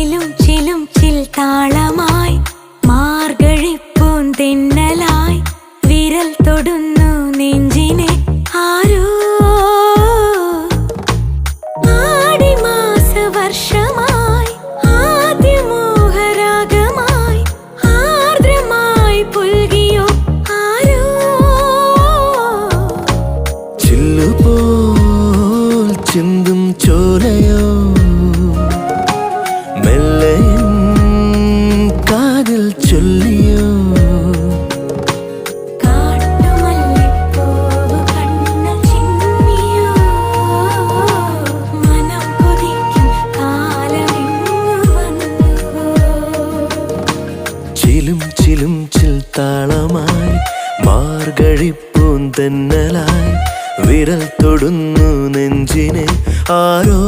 ചിലും ചിലും ചിൽ താളമായി മാർഗഴിപ്പൂന്തെന്നലായി വിരൽ തൊടുന്നു നെഞ്ചിനെ ആരോ ആടിമാസ വർഷമായി ആദ്യമോഹരാഗമായി ആർദ്രമായി പുൽകിയോ ആരോ ചില്ലുപോൽ ചിന്തും ചോലയോ മെല്ലെ കാതിൽ ചൊല്ലിയോ കാട്ടുമല്ലിപ്പൂവ് കണ്ണിൽ ചിമ്മിയോ മനം കൊതിക്കും കാലമിങ്ങു വന്നുവോ ചിലും ചിലും ചിൽ താളമായി മാർഗഴിപ്പൂന്തെന്നലായി വിരൽ തൊടുന്നു നെഞ്ചിനെ ആരോ